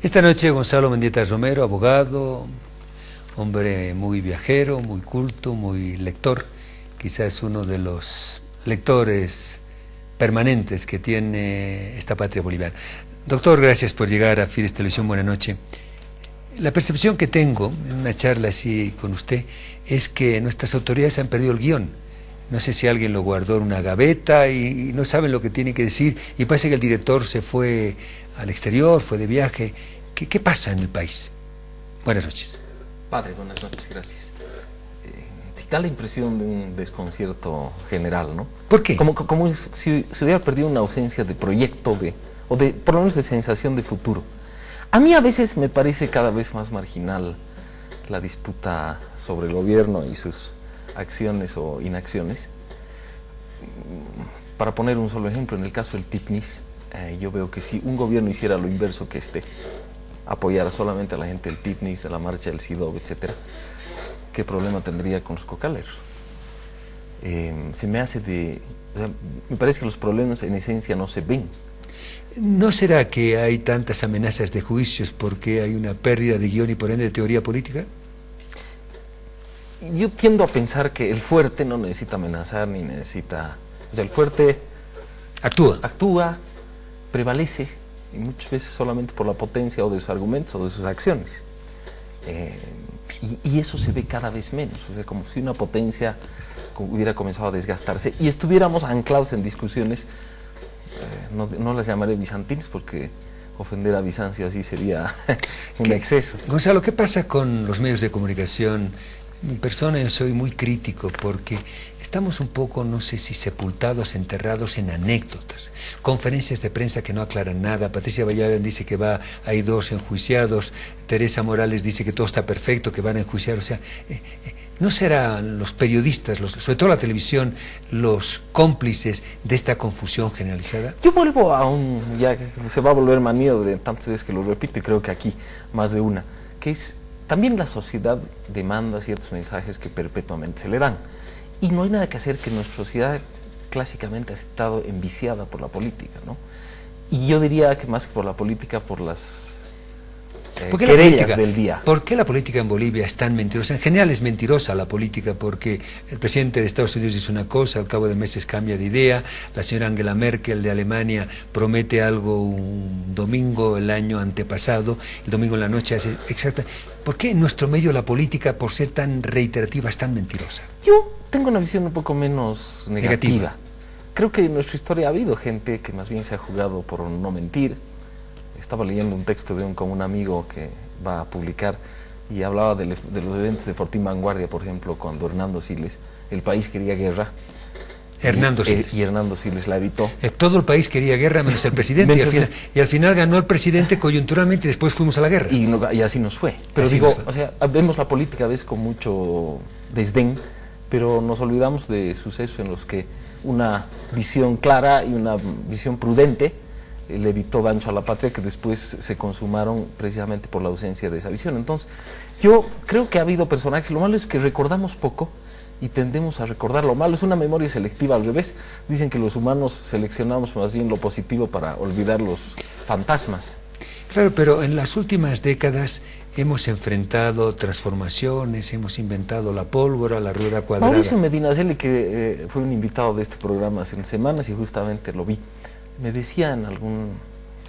Esta noche Gonzalo Mendieta Romero, abogado, hombre muy viajero, muy culto, muy lector, quizás uno de los lectores permanentes que tiene esta patria boliviana. Doctor, gracias por llegar a Fides Televisión, buena noche. La percepción que tengo en una charla así con usted es que nuestras autoridades han perdido el guión. No sé si alguien lo guardó en una gaveta y no saben lo que tienen que decir, y parece que el director se fue al exterior, fue de viaje. ¿Qué pasa en el país? Buenas noches. Padre, buenas noches, gracias. Sí da la impresión de un desconcierto general, ¿no? ¿Por qué? Como si se hubiera perdido una ausencia de proyecto, o por lo menos de sensación de futuro. A mí a veces me parece cada vez más marginal la disputa sobre el gobierno y sus acciones o inacciones. Para poner un solo ejemplo, en el caso del TIPNIS, yo veo que si un gobierno hiciera lo inverso que apoyara solamente a la gente del TIPNIS, a la marcha del SIDOB, etc., ¿qué problema tendría con los cocaleros? Me parece que los problemas en esencia no se ven. ¿No será que hay tantas amenazas de juicios porque hay una pérdida de guión y por ende de teoría política? Yo tiendo a pensar que el fuerte no necesita amenazar ni necesita... O sea, el fuerte actúa, prevalece, y muchas veces solamente por la potencia o de sus argumentos o de sus acciones. Y eso se ve cada vez menos, o sea, como si una potencia hubiera comenzado a desgastarse y estuviéramos anclados en discusiones, no las llamaré bizantinas porque ofender a Bizancio así sería un exceso. Gonzalo, ¿qué pasa con los medios de comunicación? Mi persona, yo soy muy crítico porque estamos un poco, no sé si sepultados, enterrados en anécdotas, conferencias de prensa que no aclaran nada. Patricia Vallaven dice que hay 2 enjuiciados, Teresa Morales dice que todo está perfecto, que van a enjuiciar, o sea, ¿no serán los periodistas, sobre todo la televisión, los cómplices de esta confusión generalizada? Yo vuelvo ya que se va a volver manía de tantas veces que lo repito, y creo que aquí más de una, que es... También la sociedad demanda ciertos mensajes que perpetuamente se le dan. Y no hay nada que hacer, que nuestra sociedad clásicamente ha estado enviciada por la política, ¿no? Y yo diría que más que por la política, por las querellas del día. ¿Por qué la política en Bolivia es tan mentirosa? En general es mentirosa la política porque el presidente de Estados Unidos dice una cosa, al cabo de meses cambia de idea, la señora Angela Merkel de Alemania promete algo un domingo el año antepasado, el domingo en la noche hace exacta. ¿Por qué en nuestro medio la política, por ser tan reiterativa, es tan mentirosa? Yo tengo una visión un poco menos negativa. Creo que en nuestra historia ha habido gente que más bien se ha jugado por no mentir. Estaba leyendo un texto de un amigo que va a publicar y hablaba de los eventos de Fortín Vanguardia, por ejemplo, cuando Hernando Siles, el país quería guerra. Y Hernando Siles la evitó. Todo el país quería guerra menos el presidente y al final ganó el presidente coyunturalmente y después fuimos a la guerra. Y así nos fue. Pero o sea, vemos la política a veces con mucho desdén, pero nos olvidamos de sucesos en los que una visión clara y una visión prudente le evitó daños a la patria que después se consumaron precisamente por la ausencia de esa visión. Entonces, yo creo que ha habido personajes, lo malo es que recordamos poco y tendemos a recordar lo malo, es una memoria selectiva al revés. Dicen que los humanos seleccionamos más bien lo positivo para olvidar los fantasmas. Claro, pero en las últimas décadas hemos enfrentado transformaciones, hemos inventado la pólvora, la rueda cuadrada. Mauricio Medinaceli, que fue un invitado de este programa hace unas semanas y justamente lo vi, me decía en algún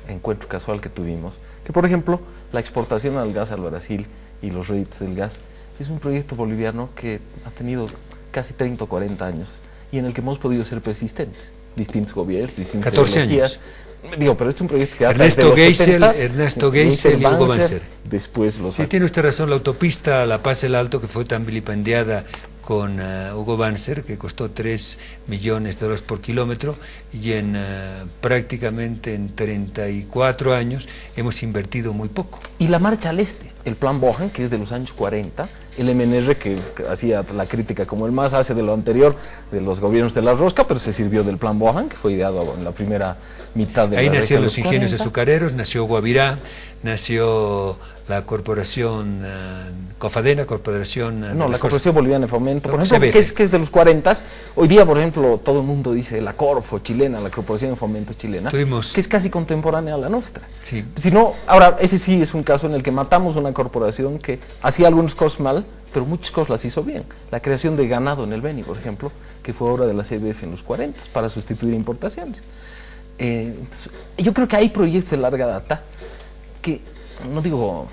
encuentro casual que tuvimos que, por ejemplo, la exportación al gas al Brasil y los réditos del gas es un proyecto boliviano que ha tenido casi 30 o 40 años y en el que hemos podido ser persistentes, distintos gobiernos, distintas 14 ideologías. Digo, pero es un proyecto que Ernesto Geisel y Hugo Banzer. Después los... Sí, tiene usted razón, la autopista La Paz El Alto, que fue tan vilipendiada con Hugo Banzer, que costó $3 millones por kilómetro, y prácticamente en 34 años hemos invertido muy poco. Y la marcha al este, el plan Bohan, que es de los años 40, el MNR que hacía la crítica como el más hace de lo anterior de los gobiernos de la rosca, pero se sirvió del plan Bohan, que fue ideado en la primera mitad de la década de los 40. Ahí nacieron los ingenios azucareros, nació Guavirá, nació la corporación Cofadena, corporación... No, la Corporación Boliviana de Fomento, por ejemplo, que es de los 40. Hoy día, por ejemplo, todo el mundo dice la Corfo chilena, la Corporación de Fomento chilena, que es casi contemporánea a la nuestra. Sí. Si no, ahora, ese sí es un caso en el que matamos una corporación que hacía algunas cosas mal, pero muchas cosas las hizo bien. La creación de ganado en el Beni, por ejemplo, que fue obra de la CBF en los 40 para sustituir importaciones. Yo creo que hay proyectos de larga data que, no digo,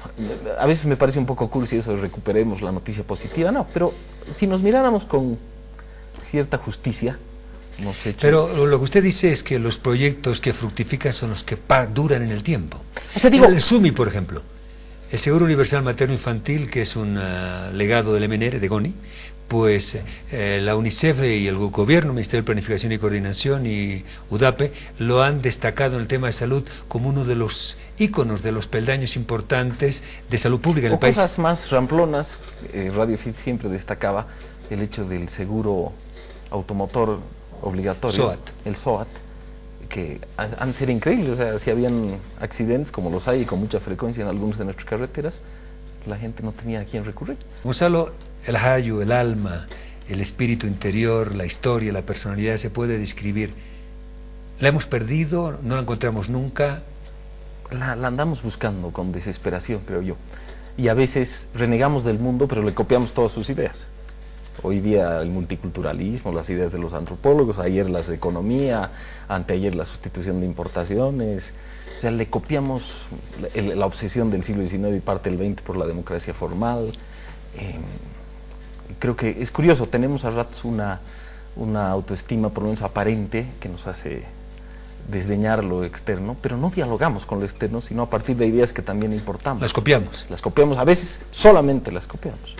a veces me parece un poco cursi eso de recuperemos la noticia positiva, no, pero si nos miráramos con cierta justicia, hemos hecho... Pero lo que usted dice es que los proyectos que fructifican son los que duran en el tiempo. O sea, digo, el SUMI, por ejemplo, el Seguro Universal Materno Infantil, que es un legado del MNR, de GONI, pues la UNICEF y el gobierno, Ministerio de Planificación y Coordinación y UDAPE, lo han destacado en el tema de salud como uno de los íconos, de los peldaños importantes de salud pública en el país. Cosas más ramplonas, Radio Fit siempre destacaba el hecho del seguro automotor obligatorio, SOAT. El SOAT, que antes era increíble, o sea, si habían accidentes como los hay y con mucha frecuencia en algunas de nuestras carreteras, la gente no tenía a quién recurrir. Gonzalo, el hayo, el alma, el espíritu interior, la historia, la personalidad se puede describir. ¿La hemos perdido? ¿No la encontramos nunca? La andamos buscando con desesperación, creo yo. Y a veces renegamos del mundo, pero le copiamos todas sus ideas. Hoy día el multiculturalismo, las ideas de los antropólogos, ayer las de economía, anteayer la sustitución de importaciones. O sea, le copiamos la obsesión del siglo XIX y parte del XX por la democracia formal. Creo que es curioso, tenemos a ratos una autoestima por lo menos aparente que nos hace desdeñar lo externo, pero no dialogamos con lo externo, sino a partir de ideas que también importamos. Las copiamos. Las copiamos, a veces solamente las copiamos.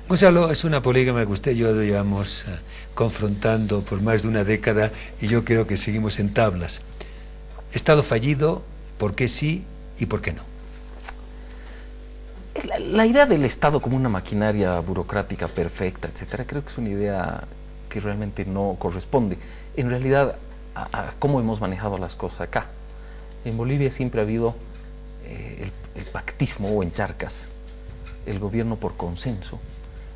Gonzalo, es una polígama que usted y yo llevamos confrontando por más de una década y yo creo que seguimos en tablas. ¿Estado fallido? ¿Por qué sí y por qué no? La idea del Estado como una maquinaria burocrática perfecta, etcétera, creo que es una idea que realmente no corresponde. En realidad, a cómo hemos manejado las cosas acá. En Bolivia siempre ha habido el pactismo o encharcas, el gobierno por consenso.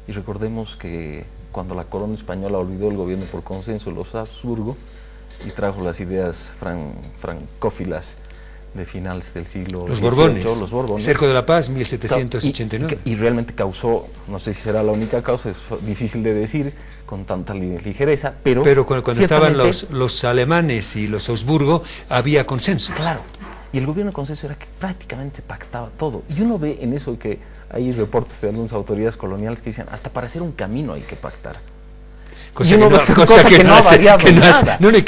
Y recordemos que cuando la corona española olvidó el gobierno por consenso, los Habsburgo, y trajo las ideas francófilas de finales del siglo los XVIII, Borbones, Borbones. Cerco de la Paz, 1789. Y realmente causó, no sé si será la única causa, es difícil de decir con tanta ligereza, pero cuando estaban los alemanes y los Habsburgo, había consenso. Claro, y el gobierno de consenso era que prácticamente pactaba todo. Y uno ve en eso que hay reportes de algunas autoridades coloniales que dicen, hasta para hacer un camino hay que pactar. Cosa que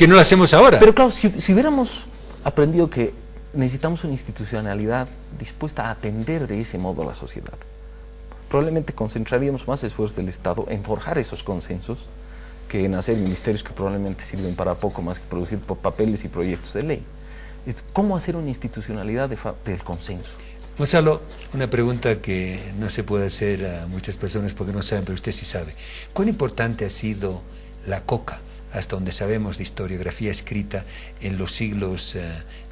no lo hacemos ahora. Pero claro, si hubiéramos aprendido que necesitamos una institucionalidad dispuesta a atender de ese modo a la sociedad, probablemente concentraríamos más esfuerzos del Estado en forjar esos consensos que en hacer ministerios que probablemente sirven para poco más que producir papeles y proyectos de ley. ¿Cómo hacer una institucionalidad del consenso? Gonzalo, una pregunta que no se puede hacer a muchas personas porque no saben, pero usted sí sabe. ¿Cuán importante ha sido la coca, hasta donde sabemos de historiografía escrita en los siglos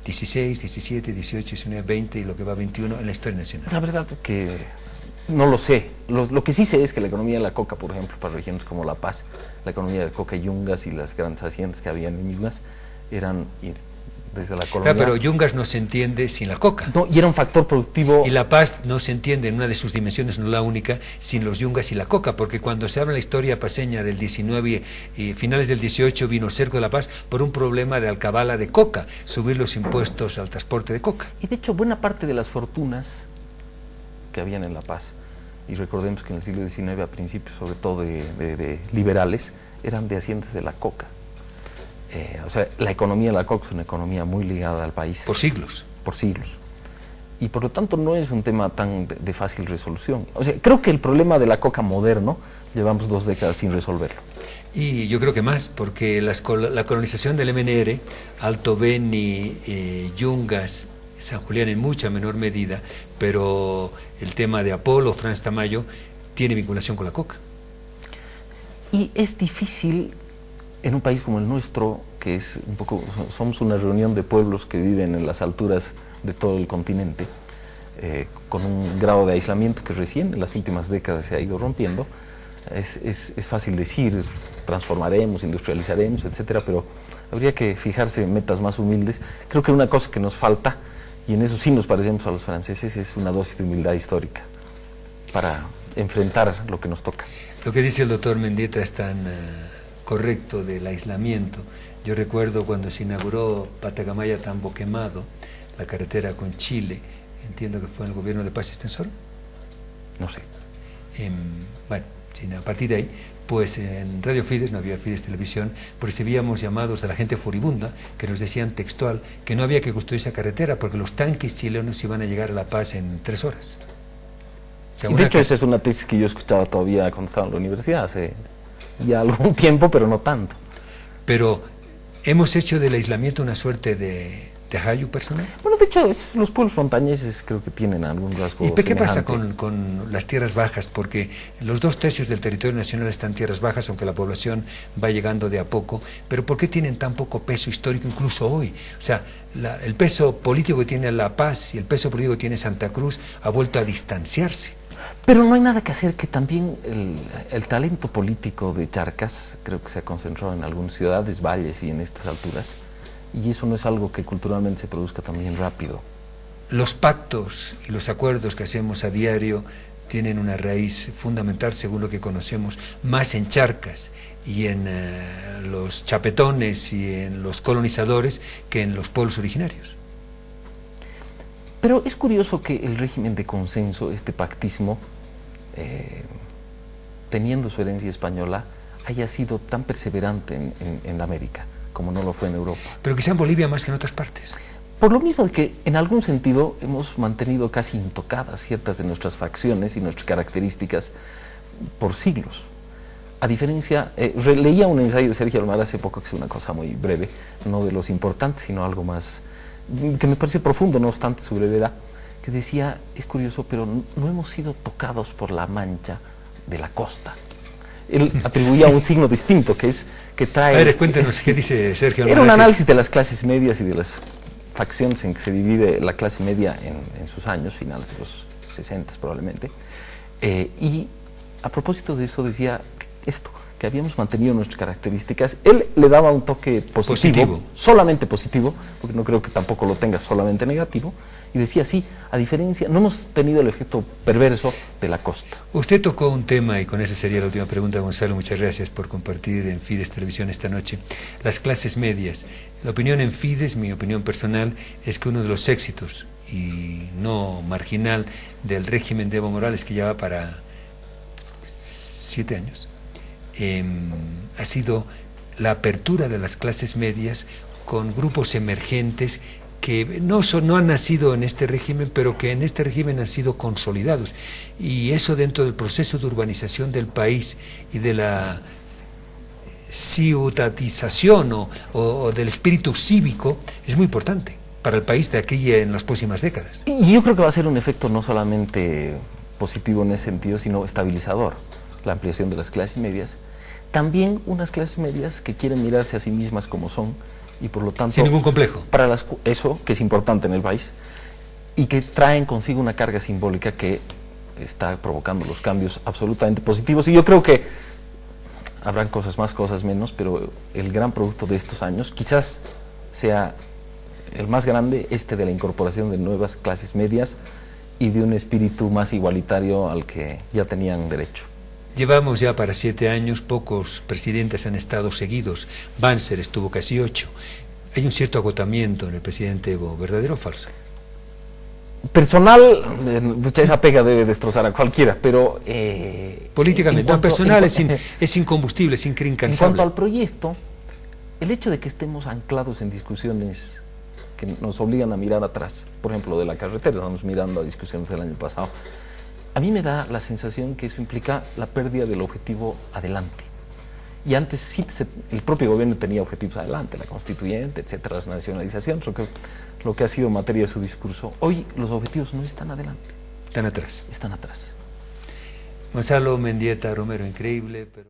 XVI, XVII, XVIII, XIX, XX y lo que va a XXI en la historia nacional? La verdad es que no lo sé. Lo que sí sé es que la economía de la coca, por ejemplo, para regiones como La Paz, la economía de coca y Yungas y las grandes haciendas que había en Yungas eran desde la colonia. Pero Yungas no se entiende sin la coca. No, y era un factor productivo. Y La Paz no se entiende en una de sus dimensiones, no la única, sin los Yungas y la coca, porque cuando se habla de la historia paseña del 19 y finales del 18 vino Cerco de La Paz por un problema de alcabala de coca, subir los impuestos al transporte de coca. Y de hecho buena parte de las fortunas que habían en La Paz, y recordemos que en el siglo XIX a principios sobre todo de liberales, eran de haciendas de la coca. O sea, la economía de la coca es una economía muy ligada al país. Por siglos. Por siglos. Y por lo tanto no es un tema tan de fácil resolución. O sea, creo que el problema de la coca moderno llevamos 2 décadas sin resolverlo. Y yo creo que más, porque la colonización del MNR, Alto Beni, Yungas, San Julián en mucha menor medida, pero el tema de Apolo, Franz Tamayo, tiene vinculación con la coca. Y es difícil en un país como el nuestro, que es un poco, somos una reunión de pueblos que viven en las alturas de todo el continente, con un grado de aislamiento que recién en las últimas décadas se ha ido rompiendo. Es fácil decir, transformaremos, industrializaremos, etcétera, pero habría que fijarse en metas más humildes. Creo que una cosa que nos falta, y en eso sí nos parecemos a los franceses, es una dosis de humildad histórica para enfrentar lo que nos toca. Lo que dice el doctor Mendieta es tan correcto del aislamiento. Yo recuerdo cuando se inauguró Patagamaya-Tambo Quemado, la carretera con Chile, entiendo que fue en el gobierno de Paz Extensor. No sé. Bueno, a partir de ahí, pues en Radio Fides, no había Fides Televisión, recibíamos llamados de la gente furibunda que nos decían textual que no había que construir esa carretera porque los tanques chilenos iban a llegar a La Paz en 3 horas. O sea, y de hecho esa es una tesis que yo escuchaba todavía cuando estaba en la universidad, hace ya algún tiempo, pero no tanto. Pero hemos hecho del aislamiento una suerte de hayu personal. Bueno, de hecho, los pueblos montañeses creo que tienen algún rasgo. ¿Y qué pasa con las tierras bajas? Porque los 2/3 del territorio nacional están en tierras bajas, aunque la población va llegando de a poco. Pero ¿por qué tienen tan poco peso histórico incluso hoy? O sea, el peso político que tiene La Paz y el peso político que tiene Santa Cruz ha vuelto a distanciarse. Pero no hay nada que hacer, que también el talento político de Charcas creo que se ha concentrado en algunas ciudades, valles y en estas alturas. Y eso no es algo que culturalmente se produzca también rápido. Los pactos y los acuerdos que hacemos a diario tienen una raíz fundamental, según lo que conocemos, más en Charcas y en los chapetones y en los colonizadores que en los pueblos originarios. Pero es curioso que el régimen de consenso, este pactismo, teniendo su herencia española, haya sido tan perseverante en América, como no lo fue en Europa. Pero quizá en Bolivia más que en otras partes. Por lo mismo de que en algún sentido hemos mantenido casi intocadas ciertas de nuestras facciones y nuestras características por siglos. A diferencia, leía un ensayo de Sergio Almar hace poco, que es una cosa muy breve, no de los importantes, sino algo más, que me parece profundo, no obstante su brevedad, que decía, es curioso, pero no hemos sido tocados por la mancha de la costa. Él atribuía un signo distinto, que es que trae... A ver, cuéntenos, ¿qué dice Sergio Almar? Era un análisis de las clases medias y de las facciones en que se divide la clase media en sus años, finales de los 60 probablemente, y a propósito de eso decía esto, que habíamos mantenido nuestras características. Él le daba un toque positivo, solamente positivo, porque no creo que tampoco lo tenga solamente negativo, y decía sí, a diferencia, no hemos tenido el efecto perverso de la costa. Usted tocó un tema, y con esa sería la última pregunta, Gonzalo, muchas gracias por compartir en Fides Televisión esta noche, las clases medias. La opinión en Fides, mi opinión personal, es que uno de los éxitos, y no marginal, del régimen de Evo Morales, que ya va para 7 años, ha sido la apertura de las clases medias con grupos emergentes que no han nacido en este régimen, pero que en este régimen han sido consolidados. Y eso dentro del proceso de urbanización del país y de la ciudadización o del espíritu cívico es muy importante para el país de aquí en las próximas décadas. Y yo creo que va a ser un efecto no solamente positivo en ese sentido, sino estabilizador, la ampliación de las clases medias. También unas clases medias que quieren mirarse a sí mismas como son, y por lo tanto... Sin ningún complejo. Para eso, que es importante en el país, y que traen consigo una carga simbólica que está provocando los cambios absolutamente positivos. Y yo creo que habrán cosas más, cosas menos, pero el gran producto de estos años quizás sea el más grande, de la incorporación de nuevas clases medias y de un espíritu más igualitario al que ya tenían derecho. Llevamos ya para 7 años, pocos presidentes han estado seguidos. Banzer estuvo casi 8. Hay un cierto agotamiento en el presidente Evo, ¿verdadero o falso? Personal, esa pega debe destrozar a cualquiera, pero... políticamente, personal es incombustible, es incansable. En cuanto al proyecto, el hecho de que estemos anclados en discusiones que nos obligan a mirar atrás, por ejemplo, de la carretera, estamos mirando a discusiones del año pasado, a mí me da la sensación que eso implica la pérdida del objetivo adelante. Y antes sí, el propio gobierno tenía objetivos adelante, la constituyente, etcétera, las nacionalizaciones, lo que ha sido materia de su discurso. Hoy los objetivos no están adelante. Están atrás. Están atrás. Gonzalo Mendieta Romero, increíble. Pero...